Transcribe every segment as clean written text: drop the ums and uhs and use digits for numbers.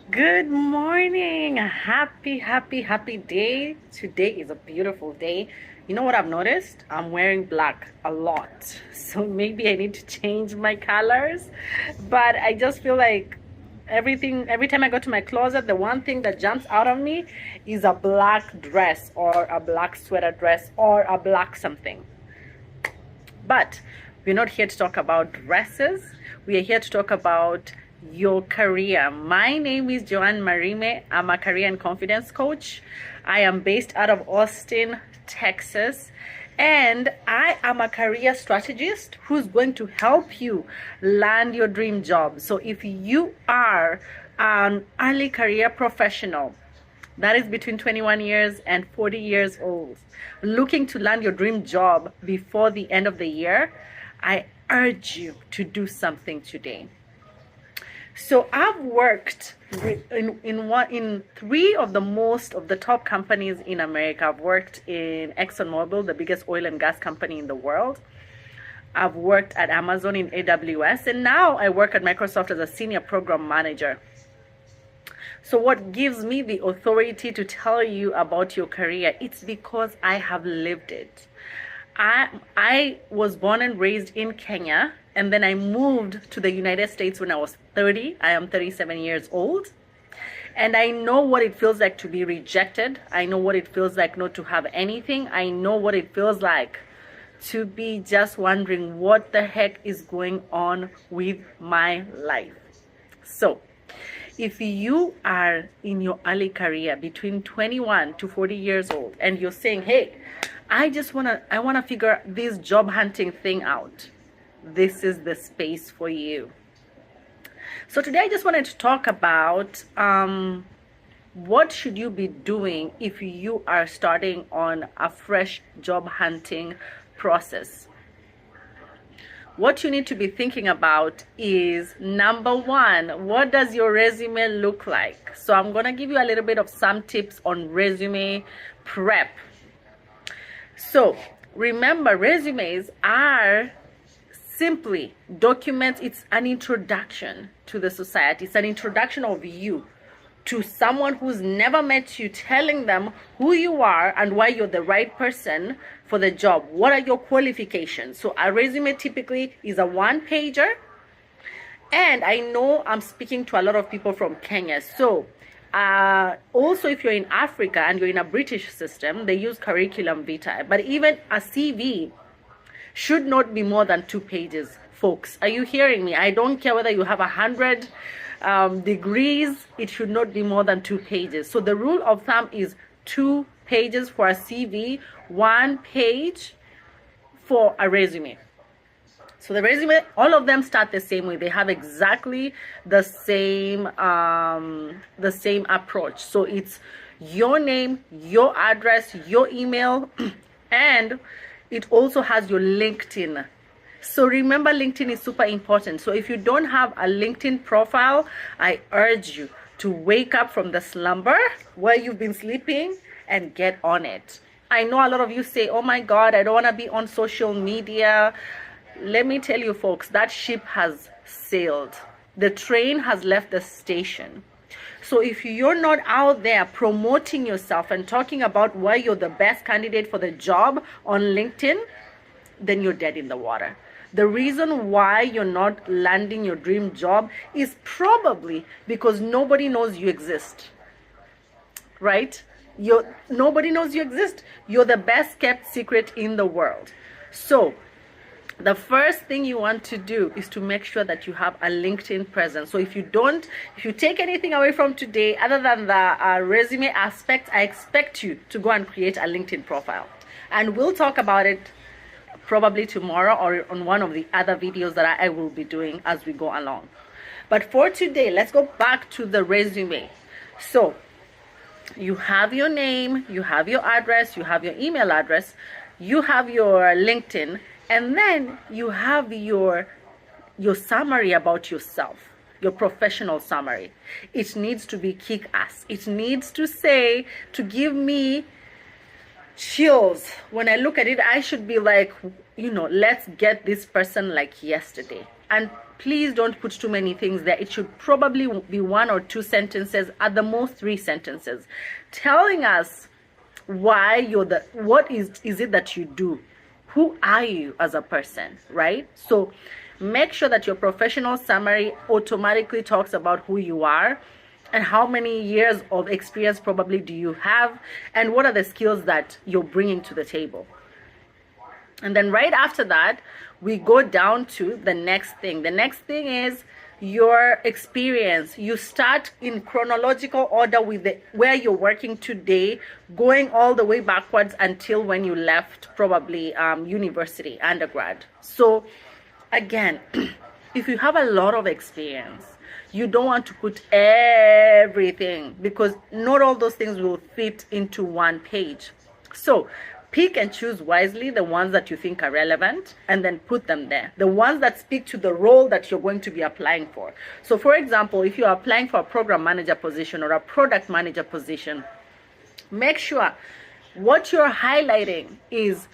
Good morning. Happy day. Today is a beautiful day. You know what I've noticed? I'm wearing black a lot. So maybe I need to change my colors. But I just feel like every time I go to my closet, the one thing that jumps out of me is a black dress or a black sweater dress or a black something. But we're not here to talk about dresses. We are here to talk about your career. My name is Joanne Marime. I'm a career and confidence coach. I am based out of Austin, Texas. And I am a career strategist who's going to help you land your dream job. So if you are an early career professional, that is between 21 years and 40 years old, looking to land your dream job before the end of the year, I urge you to do something today. So I've worked in three of the top companies in America. I've worked in ExxonMobil, the biggest oil and gas company in the world. I've worked at Amazon in AWS, and now I work at Microsoft as a senior program manager. So what gives me the authority to tell you about your career? It's because I have lived it. I was born and raised in Kenya, and then I moved to the United States when I was 30. I am 37 years old. And I know what it feels like to be rejected. I know what it feels like not to have anything. I know what it feels like to be just wondering what the heck is going on with my life. So if you are in your early career between 21 to 40 years old and you're saying, hey, I want to figure this job hunting thing out, this is the space for you. So today I just wanted to talk about what should you be doing if you are starting on a fresh job hunting process. What you need to be thinking about is, number one, what does your resume look like? So I'm going to give you a little bit of some tips on resume prep. So remember, resumes are simply documents. It's an introduction to the society. It's an introduction of you to someone who's never met you, telling them who you are and why you're the right person for the job. What are your qualifications? So a resume typically is a one-pager. And I know I'm speaking to a lot of people from Kenya. So also, if you're in Africa and you're in a British system, they use curriculum vitae. But even a CV should not be more than 2 pages, folks. Are you hearing me? I don't care whether you have 100 degrees, it should not be more than 2 pages. So the rule of thumb is 2 pages for a CV, 1 page for a resume. So the resume, all of them start the same way. They have exactly the same approach. So it's your name, your address, your email, and it also has your LinkedIn. So remember, LinkedIn is super important. So if you don't have a LinkedIn profile, I urge you to wake up from the slumber where you've been sleeping and get on it. I know a lot of you say, oh my God, I don't want to be on social media. Let me tell you, folks, that ship has sailed. The train has left the station. So if you're not out there promoting yourself and talking about why you're the best candidate for the job on LinkedIn, then you're dead in the water. The reason why you're not landing your dream job is probably because nobody knows you exist, right? Nobody knows you exist. You're the best kept secret in the world. So the first thing you want to do is to make sure that you have a LinkedIn presence. So if you take anything away from today, other than the resume aspect, I expect you to go and create a LinkedIn profile. And we'll talk about it probably tomorrow or on one of the other videos that I will be doing as we go along. But for today, let's go back to the resume. So you have your name, you have your address, you have your email address, you have your LinkedIn, and then you have your summary about yourself, your professional summary. It needs to be kick-ass. It needs to give me chills. When I look at it, I should be like, let's get this person like yesterday. And please don't put too many things there. It should probably be 1 or 2 sentences, at the most 3 sentences, telling us why what is it that you do, who are you as a person, right? So make sure that your professional summary automatically talks about who you are, and how many years of experience probably do you have, and what are the skills that you're bringing to the table. And then right after that, we go down to the next thing. The next thing is your experience. You start in chronological order with where you're working today, going all the way backwards until when you left probably university, undergrad. So again, if you have a lot of experience, you don't want to put everything, because not all those things will fit into one page. So pick and choose wisely the ones that you think are relevant, and then put them there. The ones that speak to the role that you're going to be applying for. So for example, if you are applying for a program manager position or a product manager position, make sure what you're highlighting is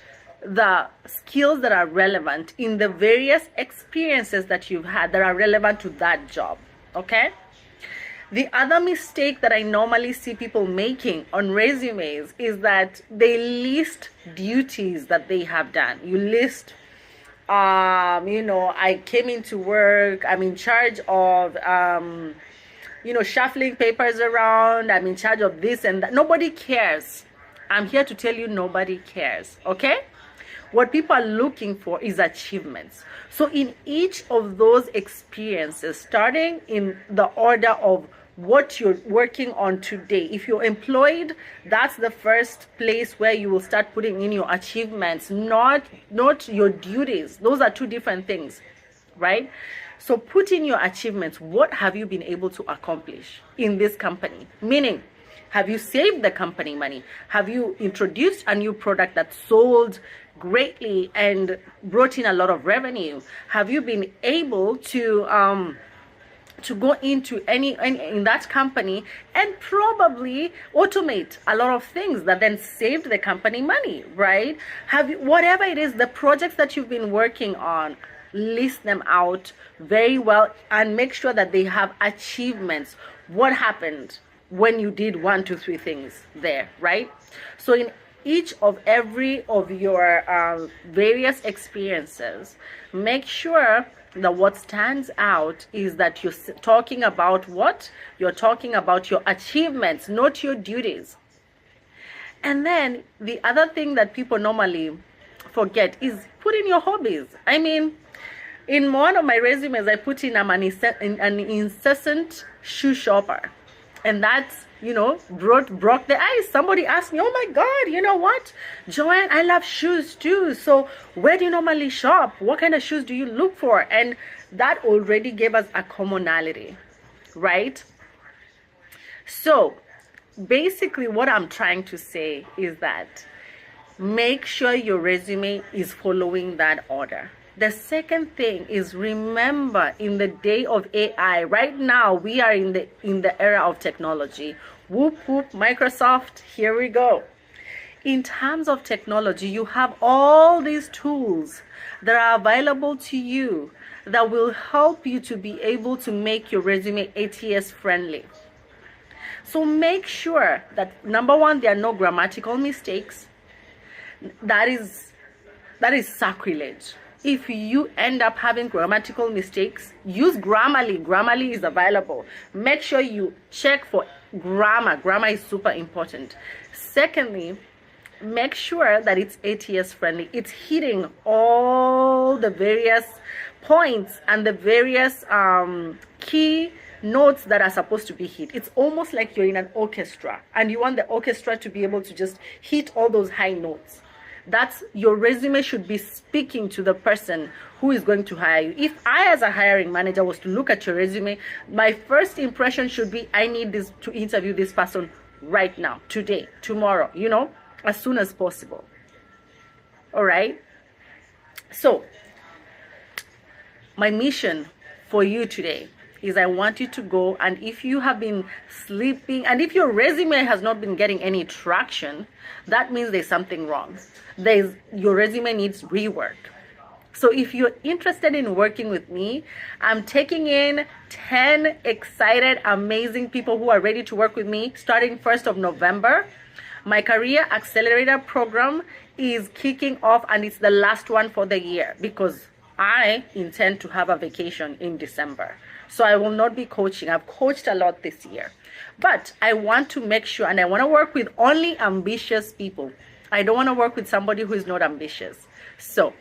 the skills that are relevant in the various experiences that you've had that are relevant to that job. Okay? The other mistake that I normally see people making on resumes is that they list duties that they have done. You list, I came into work, I'm in charge of, shuffling papers around, I'm in charge of this and that. Nobody cares. I'm here to tell you, nobody cares, okay? What people are looking for is achievements. So in each of those experiences, starting in the order of what you're working on today, if you're employed, that's the first place where you will start putting in your achievements, not your duties. Those are 2 different things, right? So put in your achievements. What have you been able to accomplish in this company? Meaning, have you saved the company money? Have you introduced a new product that sold greatly and brought in a lot of revenue? Have you been able to go into any in that company and probably automate a lot of things that then saved the company money, right? Have you, whatever it is, the projects that you've been working on, list them out very well and make sure that they have achievements. What happened when you did 1, 2, 3 things there, right? So in each of every of your various experiences, make sure that what stands out is that you're talking about what? You're talking about your achievements, not your duties. And then the other thing that people normally forget is put in your hobbies. I mean, in one of my resumes, I put in I'm an incessant shoe shopper. And that's, broke the ice. Somebody asked me, oh my God, you know what, Joanne, I love shoes too. So where do you normally shop? What kind of shoes do you look for? And that already gave us a commonality, right? So basically what I'm trying to say is that make sure your resume is following that order. The second thing is, remember, in the day of AI, right now we are in the era of technology. Whoop whoop, Microsoft, here we go. In terms of technology, you have all these tools that are available to you that will help you to be able to make your resume ATS friendly. So make sure that, number one, there are no grammatical mistakes. That is sacrilege. If you end up having grammatical mistakes, use Grammarly. Grammarly is available. Make sure you check for grammar. Grammar is super important. Secondly, make sure that it's ATS friendly. It's hitting all the various points and the various key notes that are supposed to be hit. It's almost like you're in an orchestra and you want the orchestra to be able to just hit all those high notes. That's your resume should be speaking to the person who is going to hire you. If I, as a hiring manager, was to look at your resume, my first impression should be, I need this to interview this person right now, today, tomorrow, as soon as possible. All right. So my mission for you today is I want you to go, and if you have been sleeping and if your resume has not been getting any traction, that means there's something wrong. Your resume needs rework. So if you're interested in working with me, I'm taking in 10 excited, amazing people who are ready to work with me starting 1st of November. My Career Accelerator program is kicking off, and it's the last one for the year because I intend to have a vacation in December. So I will not be coaching. I've coached a lot this year. But I want to make sure, and I want to work with only ambitious people. I don't want to work with somebody who is not ambitious. So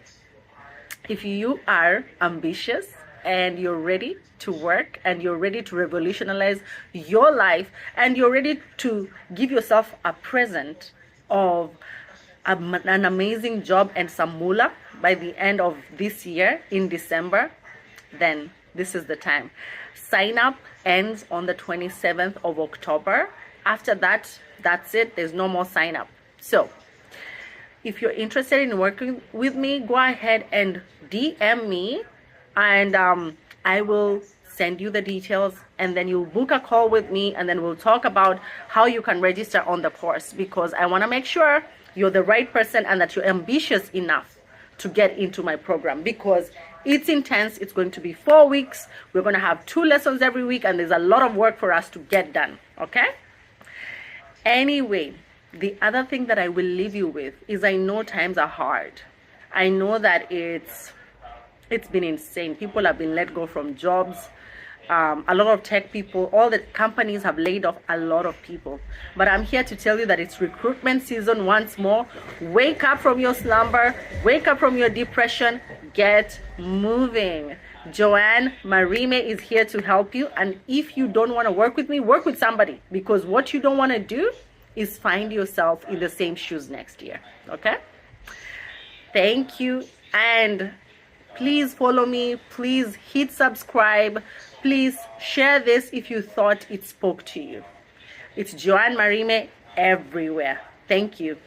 if you are ambitious and you're ready to work and you're ready to revolutionize your life and you're ready to give yourself a present of an amazing job and some moolah by the end of this year in December, then this is the time. Sign up ends on the 27th of October. After that, that's it. There's no more sign up. So if you're interested in working with me, go ahead and DM me, and I will send you the details, and then you'll book a call with me, and then we'll talk about how you can register on the course, because I want to make sure you're the right person and that you're ambitious enough to get into my program, because it's intense. It's going to be 4 weeks. We're going to have 2 lessons every week, and there's a lot of work for us to get done. Okay? Anyway, the other thing that I will leave you with is, I know times are hard. I know that it's been insane. People have been let go from jobs. A lot of tech people, all the companies have laid off a lot of people. But I'm here to tell you that it's recruitment season once more. Wake up from your slumber. Wake up from your depression. Get moving. Joanne Marime is here to help you. And if you don't want to work with me, work with somebody. Because what you don't want to do is find yourself in the same shoes next year. Okay? Thank you. And please follow me. Please hit subscribe. Please share this if you thought it spoke to you. It's Joanne Marime everywhere. Thank you.